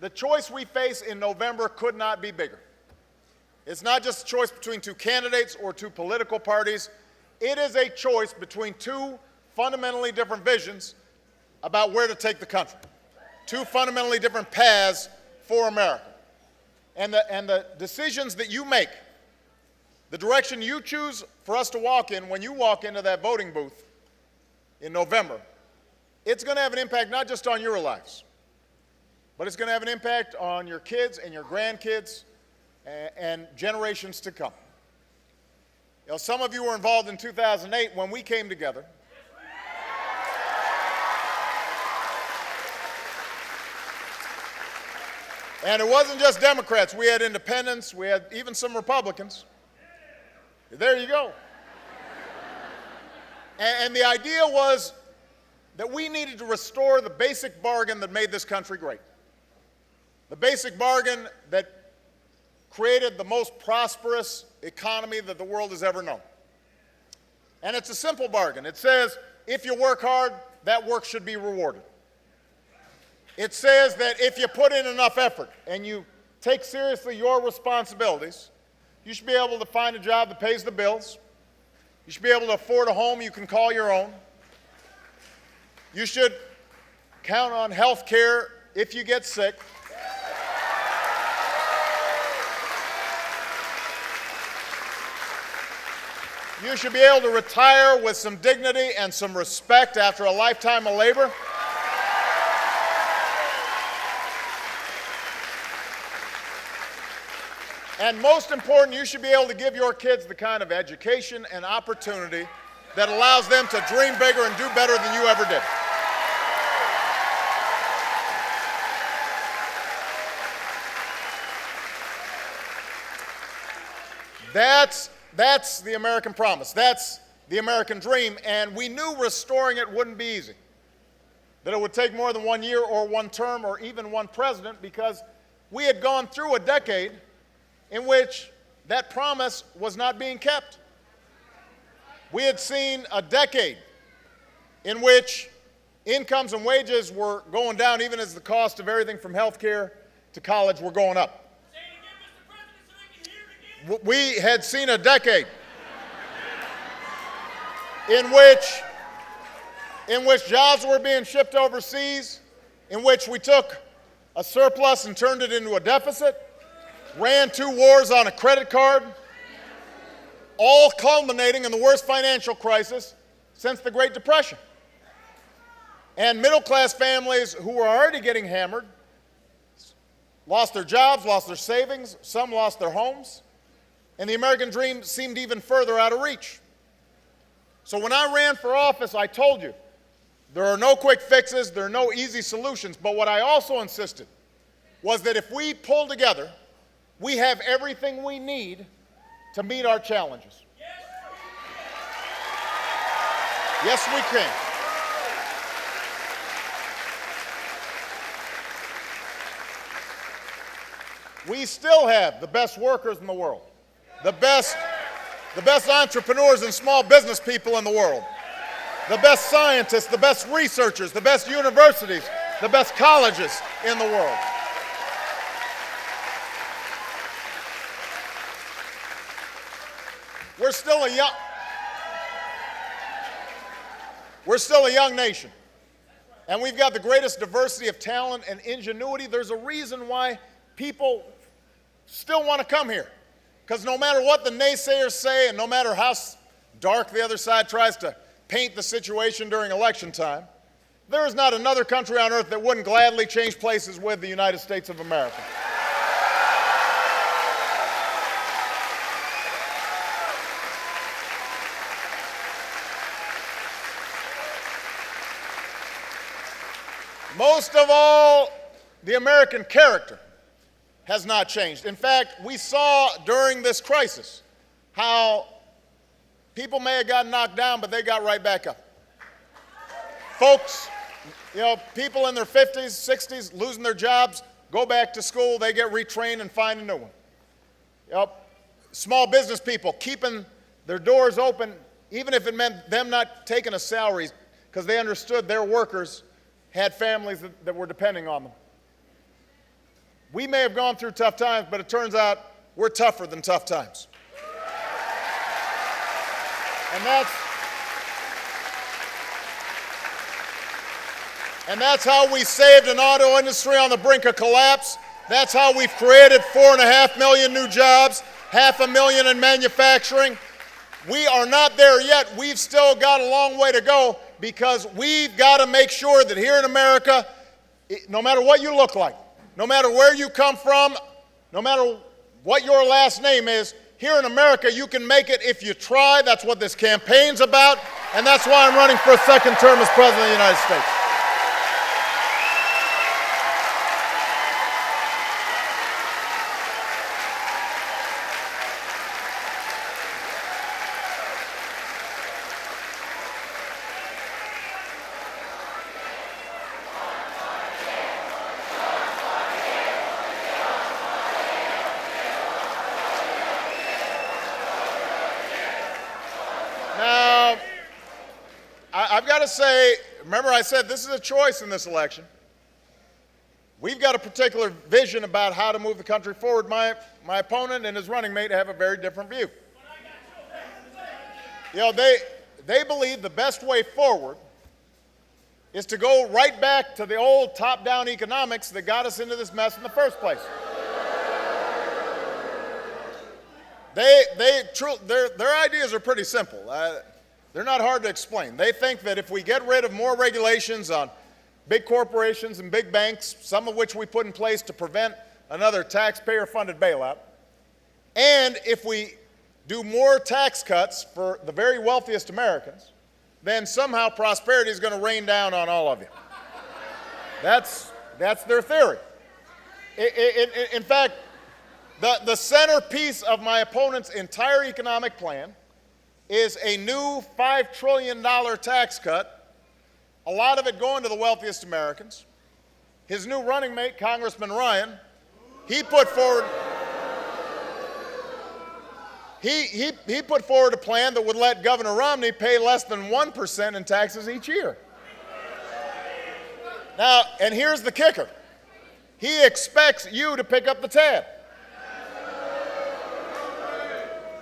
the choice we face in November could not be bigger. It's not just a choice between two candidates or two political parties. It is a choice between two fundamentally different visions about where to take the country. Two fundamentally different paths for America. And the decisions that you make, the direction you choose for us to walk in when you walk into that voting booth in November, it's going to have an impact not just on your lives, but it's going to have an impact on your kids and your grandkids and generations to come. You know, some of you were involved in 2008 when we came together. And it wasn't just Democrats. We had independents. We had even some Republicans. There you go. And the idea was that we needed to restore the basic bargain that made this country great. The basic bargain that created the most prosperous economy that the world has ever known. And it's a simple bargain. It says, if you work hard, that work should be rewarded. It says that if you put in enough effort and you take seriously your responsibilities, you should be able to find a job that pays the bills. You should be able to afford a home you can call your own. You should count on health care if you get sick. You should be able to retire with some dignity and some respect after a lifetime of labor. And most important, you should be able to give your kids the kind of education and opportunity that allows them to dream bigger and do better than you ever did. That's the American promise. That's the American dream. And we knew restoring it wouldn't be easy. That it would take more than 1 year or one term or even one president, because we had gone through a decade in which that promise was not being kept. We had seen a decade in which incomes and wages were going down, even as the cost of everything from health care to college were going up. We had seen a decade in which jobs were being shipped overseas, in which we took a surplus and turned it into a deficit, ran 2 wars on a credit card, all culminating in the worst financial crisis since the Great Depression. And middle-class families who were already getting hammered lost their jobs, lost their savings, some lost their homes, and the American dream seemed even further out of reach. So when I ran for office, I told you, there are no quick fixes, there are no easy solutions, but what I also insisted was that if we pull together, we have everything we need to meet our challenges. Yes, we can. We still have the best workers in the world, the best entrepreneurs and small business people in the world, the best scientists, the best researchers, the best universities, the best colleges in the world. We're still a young nation, and we've got the greatest diversity of talent and ingenuity. There's a reason why people still want to come here, because no matter what the naysayers say and no matter how dark the other side tries to paint the situation during election time, there is not another country on earth that wouldn't gladly change places with the United States of America. Most of all, the American character has not changed. In fact, we saw during this crisis how people may have gotten knocked down, but they got right back up. Folks, people in their 50s, 60s, losing their jobs, go back to school, they get retrained and find a new one. Small business people keeping their doors open, even if it meant them not taking a salary, because they understood their workers had families that were depending on them. we may have gone through tough times, but it turns out we're tougher than tough times. And that's how we saved an auto industry on the brink of collapse. That's how we've created 4.5 million new jobs, 500,000 in manufacturing. We are not there yet. We've still got a long way to go because we've got to make sure that here in America, no matter what you look like, no matter where you come from, no matter what your last name is, here in America you can make it if you try. That's what this campaign's about, and that's why I'm running for a second term as President of the United States. Now, I've got to say, remember I said this is a choice in this election. We've got a particular vision about how to move the country forward. My opponent and his running mate have a very different view. You know, they believe the best way forward is to go right back to the old top-down economics that got us into this mess in the first place. Their ideas are pretty simple. They're not hard to explain. They think that if we get rid of more regulations on big corporations and big banks, some of which we put in place to prevent another taxpayer-funded bailout, and if we do more tax cuts for the very wealthiest Americans, then somehow prosperity is going to rain down on all of you. That's their theory. In fact, the centerpiece of my opponent's entire economic plan is a new $5 trillion tax cut, a lot of it going to the wealthiest Americans. His new running mate, Congressman Ryan, he put forward a plan that would let Governor Romney pay less than 1% in taxes each year. Now, and here's the kicker. He expects you to pick up the tab.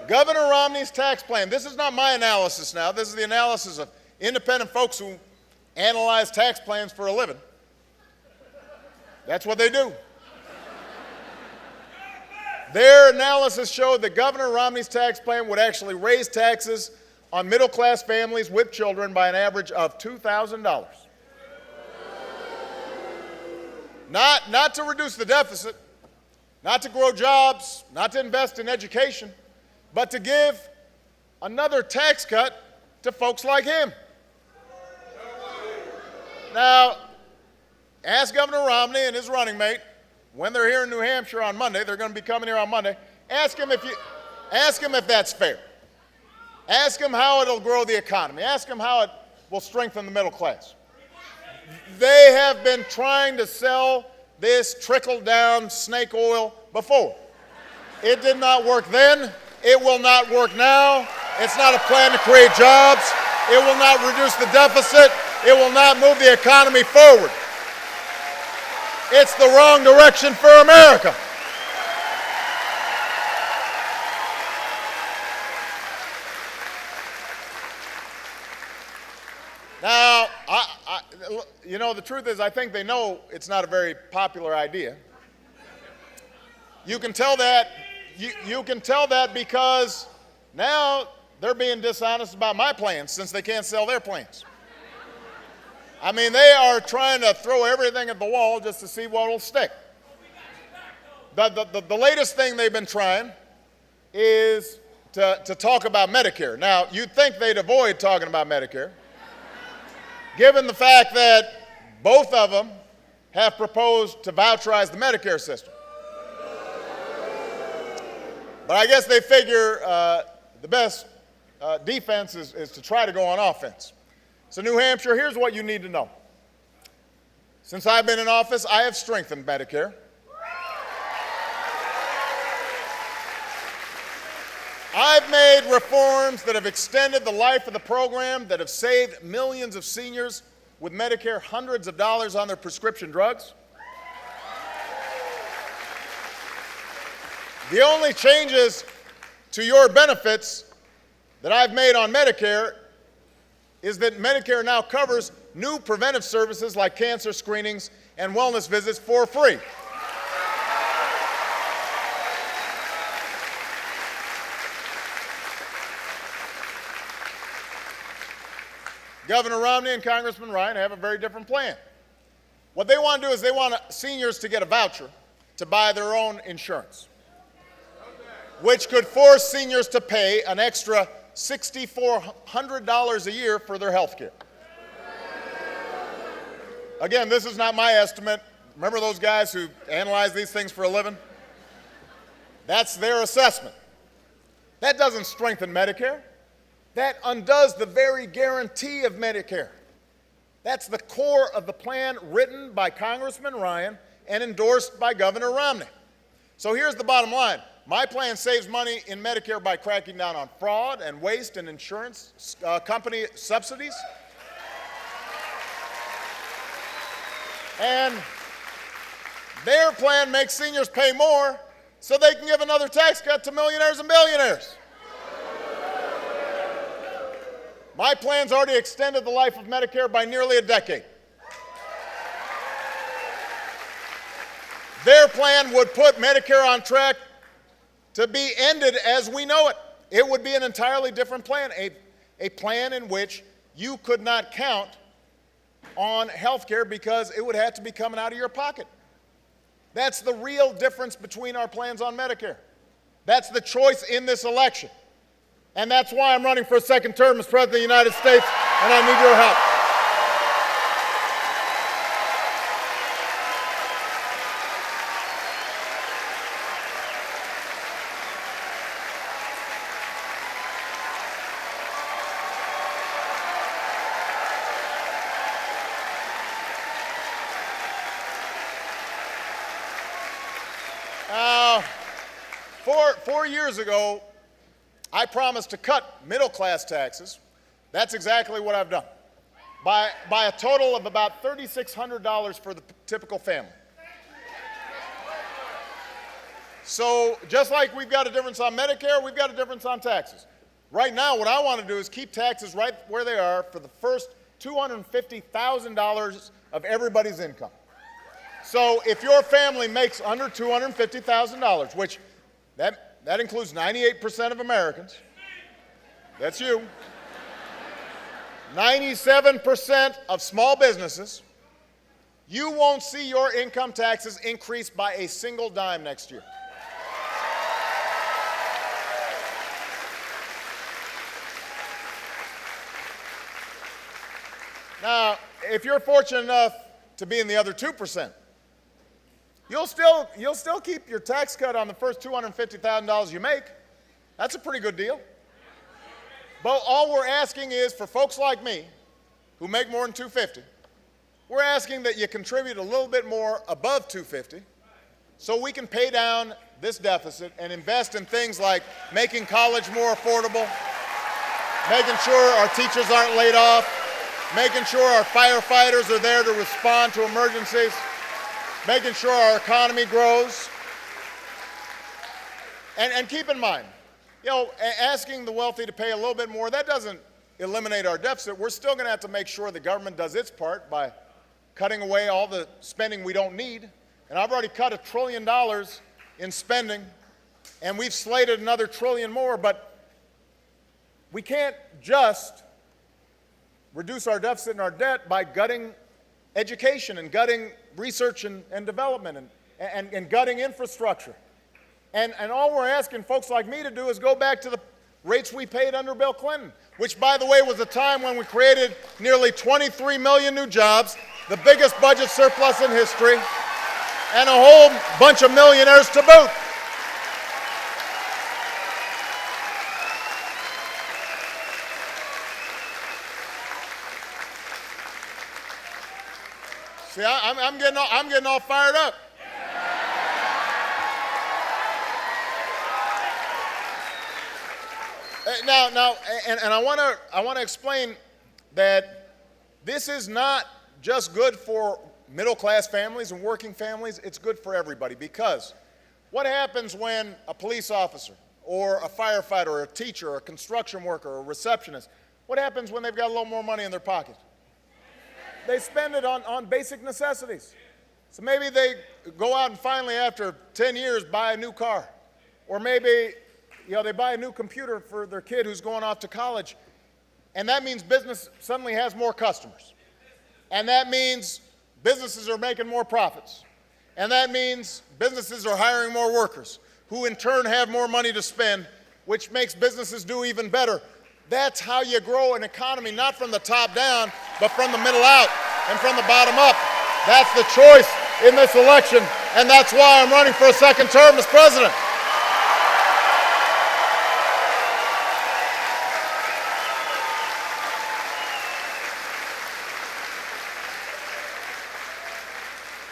Governor Romney's tax plan, this is not my analysis now, this is the analysis of independent folks who analyze tax plans for a living. That's what they do. Their analysis showed that Governor Romney's tax plan would actually raise taxes on middle-class families with children by an average of $2,000. Not to reduce the deficit, not to grow jobs, not to invest in education, but to give another tax cut to folks like him. Now, ask Governor Romney and his running mate, when they're here in New Hampshire on Monday, they're going to be coming here on Monday, ask him if that's fair. Ask him how it'll grow the economy. Ask him how it will strengthen the middle class. They have been trying to sell this trickle-down snake oil before. It did not work then. It will not work now. It's not a plan to create jobs. It will not reduce the deficit. It will not move the economy forward. It's the wrong direction for America. Now, you know, the truth is I think they know it's not a very popular idea. You can tell that. You can tell that because now they're being dishonest about my plans since they can't sell their plans. I mean, they are trying to throw everything at the wall just to see what will stick. The latest thing they've been trying is to talk about Medicare. Now, you'd think they'd avoid talking about Medicare, given the fact that both of them have proposed to voucherize the Medicare system. But I guess they figure the best defense is to try to go on offense. So New Hampshire, here's what you need to know. Since I've been in office, I have strengthened Medicare. I've made reforms that have extended the life of the program, that have saved millions of seniors with Medicare hundreds of dollars on their prescription drugs. The only changes to your benefits that I've made on Medicare is that Medicare now covers new preventive services like cancer screenings and wellness visits for free. Governor Romney and Congressman Ryan have a very different plan. What they want to do is they want seniors to get a voucher to buy their own insurance, which could force seniors to pay an extra $6,400 a year for their health care. Again, this is not my estimate. Remember those guys who analyze these things for a living? That's their assessment. That doesn't strengthen Medicare. That undoes the very guarantee of Medicare. That's the core of the plan written by Congressman Ryan and endorsed by Governor Romney. So here's the bottom line. My plan saves money in Medicare by cracking down on fraud and waste and insurance company subsidies. And their plan makes seniors pay more so they can give another tax cut to millionaires and billionaires. My plan's already extended the life of Medicare by nearly a decade. Their plan would put Medicare on track to be ended as we know it. It would be an entirely different plan, a plan in which you could not count on health care because it would have to be coming out of your pocket. That's the real difference between our plans on Medicare. That's the choice in this election. And that's why I'm running for a second term as President of the United States, and I need your help. Four years ago, I promised to cut middle-class taxes. That's exactly what I've done, by a total of about $3,600 for the typical family. So just like we've got a difference on Medicare, we've got a difference on taxes. Right now, what I want to do is keep taxes right where they are for the first $250,000 of everybody's income. So if your family makes under $250,000, which that includes 98% of Americans. That's you. 97% of small businesses. You won't see your income taxes increase by a single dime next year. Now, if you're fortunate enough to be in the other 2%, you'll still keep your tax cut on the first $250,000 you make. That's a pretty good deal. But all we're asking is for folks like me who make more than $250, we're asking that you contribute a little bit more above $250 so we can pay down this deficit and invest in things like making college more affordable, making sure our teachers aren't laid off, making sure our firefighters are there to respond to emergencies, making sure our economy grows. And keep in mind, asking the wealthy to pay a little bit more, that doesn't eliminate our deficit. We're still going to have to make sure the government does its part by cutting away all the spending we don't need. And I've already cut $1 trillion in spending, and we've slated another $1 trillion more, but we can't just reduce our deficit and our debt by gutting education and gutting research and development and gutting infrastructure. And all we're asking folks like me to do is go back to the rates we paid under Bill Clinton, which, by the way, was a time when we created nearly 23 million new jobs, the biggest budget surplus in history, and a whole bunch of millionaires to boot. See, I'm getting all fired up. Now, I want to explain that this is not just good for middle-class families and working families. It's good for everybody, because What happens when a police officer or a firefighter or a teacher or a construction worker or a receptionist, what happens when they've got a little more money in their pocket? They spend it on basic necessities. So maybe they go out and finally, after 10 years, buy a new car. Or maybe, they buy a new computer for their kid who's going off to college. And that means business suddenly has more customers. And that means businesses are making more profits. And that means businesses are hiring more workers, who in turn have more money to spend, which makes businesses do even better. That's how you grow an economy, not from the top down, but from the middle out and from the bottom up. That's the choice in this election, and that's why I'm running for a second term as president.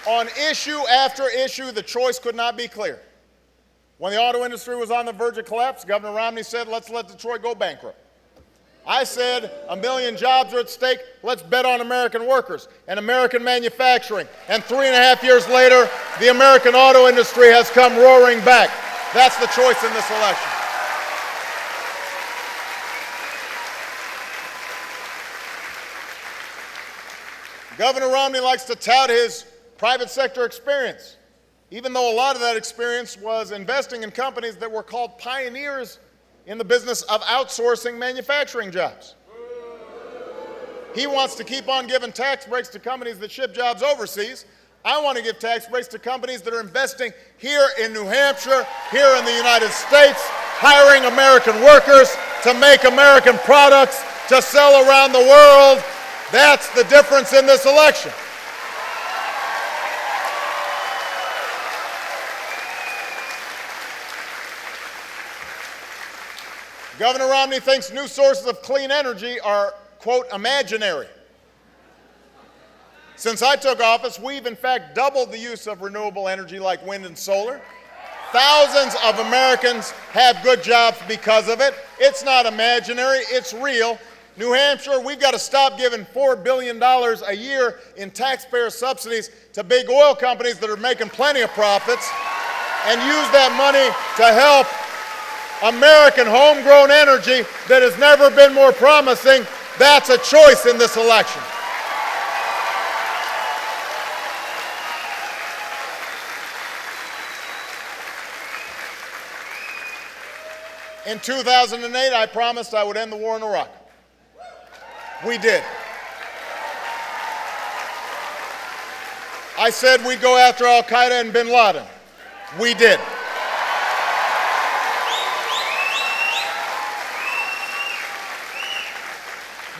On issue after issue, the choice could not be clear. When the auto industry was on the verge of collapse, Governor Romney said, let's let Detroit go bankrupt. I said, 1 million jobs are at stake, let's bet on American workers and American manufacturing. And 3.5 years later, the American auto industry has come roaring back. That's the choice in this election. Governor Romney likes to tout his private sector experience, even though a lot of that experience was investing in companies that were called pioneers in the business of outsourcing manufacturing jobs. He wants to keep on giving tax breaks to companies that ship jobs overseas. I want to give tax breaks to companies that are investing here in New Hampshire, here in the United States, hiring American workers to make American products to sell around the world. That's the difference in this election. Governor Romney thinks new sources of clean energy are, quote, imaginary. Since I took office, we've in fact doubled the use of renewable energy like wind and solar. Thousands of Americans have good jobs because of it. It's not imaginary, it's real. New Hampshire, we've got to stop giving $4 billion a year in taxpayer subsidies to big oil companies that are making plenty of profits and use that money to help American homegrown energy that has never been more promising. That's a choice in this election. In 2008, I promised I would end the war in Iraq. We did. I said we'd go after al-Qaeda and bin Laden. We did.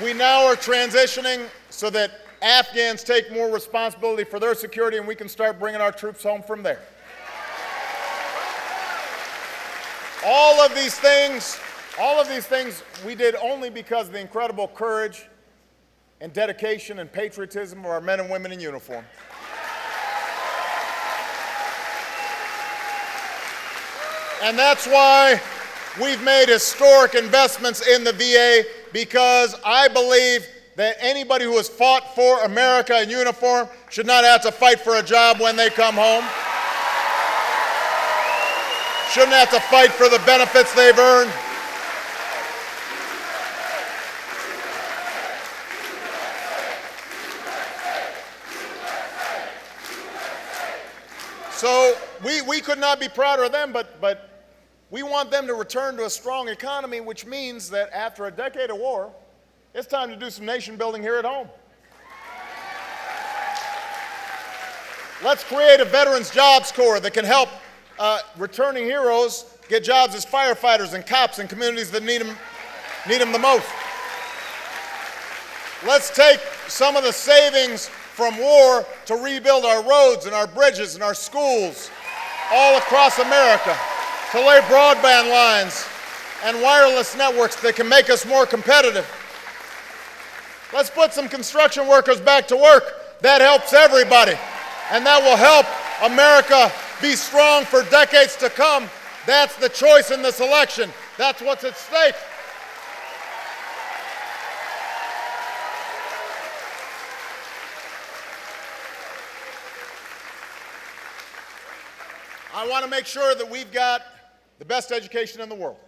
We now are transitioning so that Afghans take more responsibility for their security and we can start bringing our troops home from there. All of these things we did only because of the incredible courage and dedication and patriotism of our men and women in uniform. And that's why we've made historic investments in the VA, because I believe that anybody who has fought for America in uniform should not have to fight for a job when they come home. Shouldn't have to fight for the benefits they've earned. So we could not be prouder of them, but we want them to return to a strong economy, which means that after a decade of war, it's time to do some nation building here at home. Let's create a Veterans Jobs Corps that can help returning heroes get jobs as firefighters and cops in communities that need them the most. Let's take some of the savings from war to rebuild our roads and our bridges and our schools all across America, to lay broadband lines and wireless networks that can make us more competitive. Let's put some construction workers back to work. That helps everybody, and that will help America be strong for decades to come. That's the choice in this election. That's what's at stake. I want to make sure that we've got the best education in the world.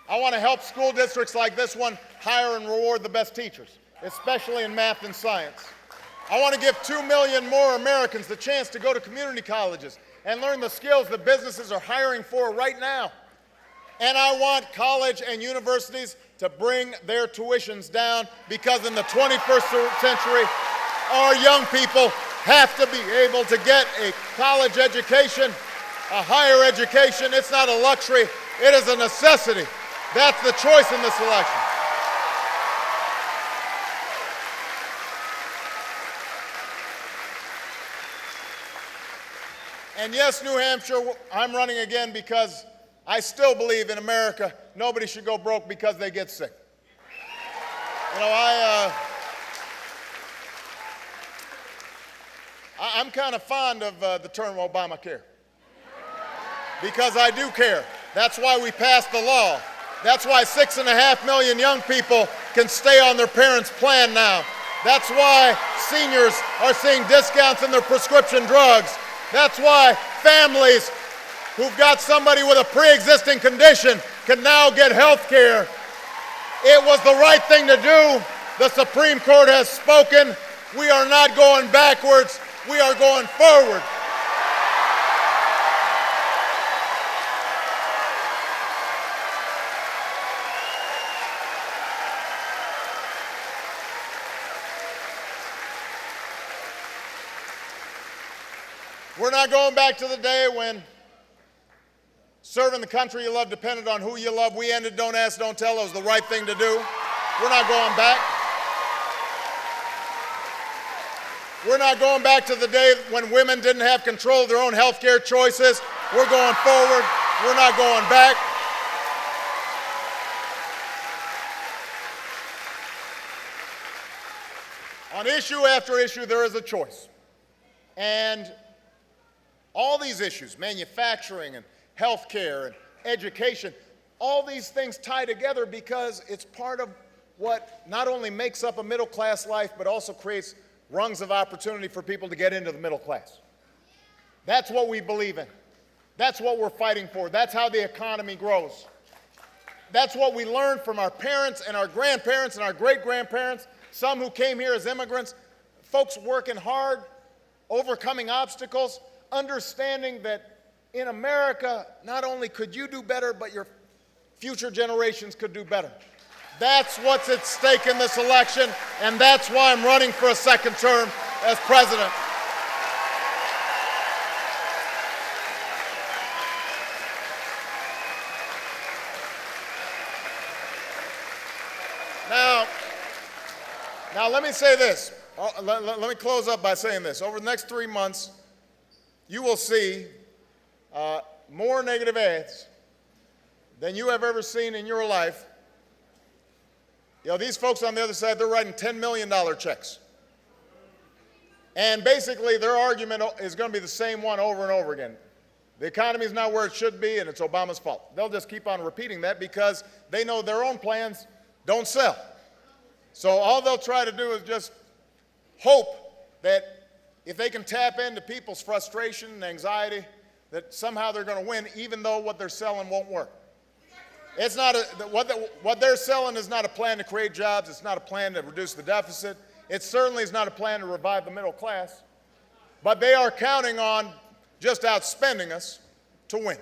I want to help school districts like this one hire and reward the best teachers, especially in math and science. I want to give 2 million more Americans the chance to go to community colleges and learn the skills that businesses are hiring for right now. And I want college and universities to bring their tuitions down, because in the 21st century, our young people have to be able to get a college education, a higher education. It's not a luxury, it is a necessity. That's the choice in this election. And yes, New Hampshire, I'm running again because I still believe in America, nobody should go broke because they get sick. You know, I'm kind of fond of the term Obamacare, because I do care. That's why we passed the law. That's why 6.5 million young people can stay on their parents' plan now. That's why seniors are seeing discounts in their prescription drugs. That's why families who've got somebody with a pre-existing condition can now get health care. It was the right thing to do. The Supreme Court has spoken. We are not going backwards. We are going forward. We're not going back to the day when serving the country you love depended on who you love. We ended Don't Ask, Don't Tell. It was the right thing to do. We're not going back. We're not going back to the day when women didn't have control of their own health care choices. We're going forward. We're not going back. On issue after issue, there is a choice. And all these issues, manufacturing and health care and education, all these things tie together because it's part of what not only makes up a middle-class life, but also creates rungs of opportunity for people to get into the middle class. That's what we believe in. That's what we're fighting for. That's how the economy grows. That's what we learned from our parents and our grandparents and our great-grandparents, some who came here as immigrants, folks working hard, overcoming obstacles, understanding that in America, not only could you do better, but your future generations could do better. That's what's at stake in this election, and that's why I'm running for a second term as president. Now let me say this. Let me close up by saying this. Over the next 3 months, you will see more negative ads than you have ever seen in your life. You know, these folks on the other side, they're writing $10 million checks. And basically, their argument is going to be the same one over and over again. The economy is not where it should be, and it's Obama's fault. They'll just keep on repeating that because they know their own plans don't sell. So all they'll try to do is just hope that if they can tap into people's frustration and anxiety, that somehow they're going to win, even though what they're selling won't work. It's not what they're selling is not a plan to create jobs. It's not a plan to reduce the deficit. It certainly is not a plan to revive the middle class. But they are counting on just outspending us to win.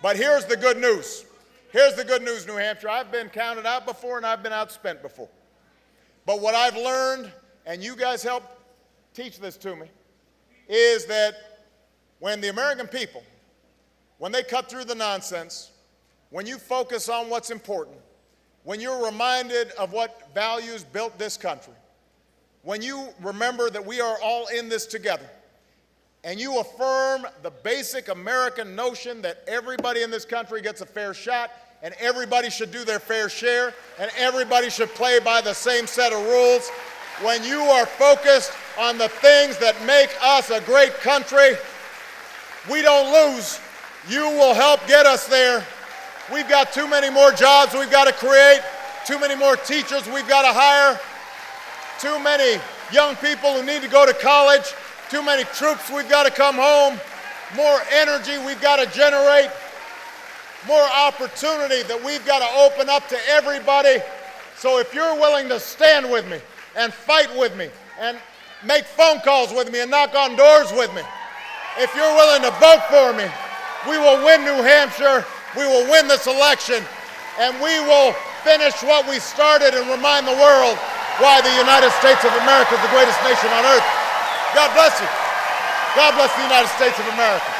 But here's the good news. Here's the good news, New Hampshire. I've been counted out before and I've been outspent before. But what I've learned, and you guys helped teach this to me, is that when the American people, when they cut through the nonsense, when you focus on what's important, when you're reminded of what values built this country, when you remember that we are all in this together, and you affirm the basic American notion that everybody in this country gets a fair shot, and everybody should do their fair share, and everybody should play by the same set of rules, when you are focused on the things that make us a great country, we don't lose. You will help get us there. We've got too many more jobs we've got to create, too many more teachers we've got to hire, too many young people who need to go to college, too many troops we've got to come home. more energy we've got to generate, more opportunity that we've got to open up to everybody. So if you're willing to stand with me and fight with me and make phone calls with me and knock on doors with me, if you're willing to vote for me, we will win New Hampshire, we will win this election, and we will finish what we started and remind the world why the United States of America is the greatest nation on earth. God bless you. God bless the United States of America.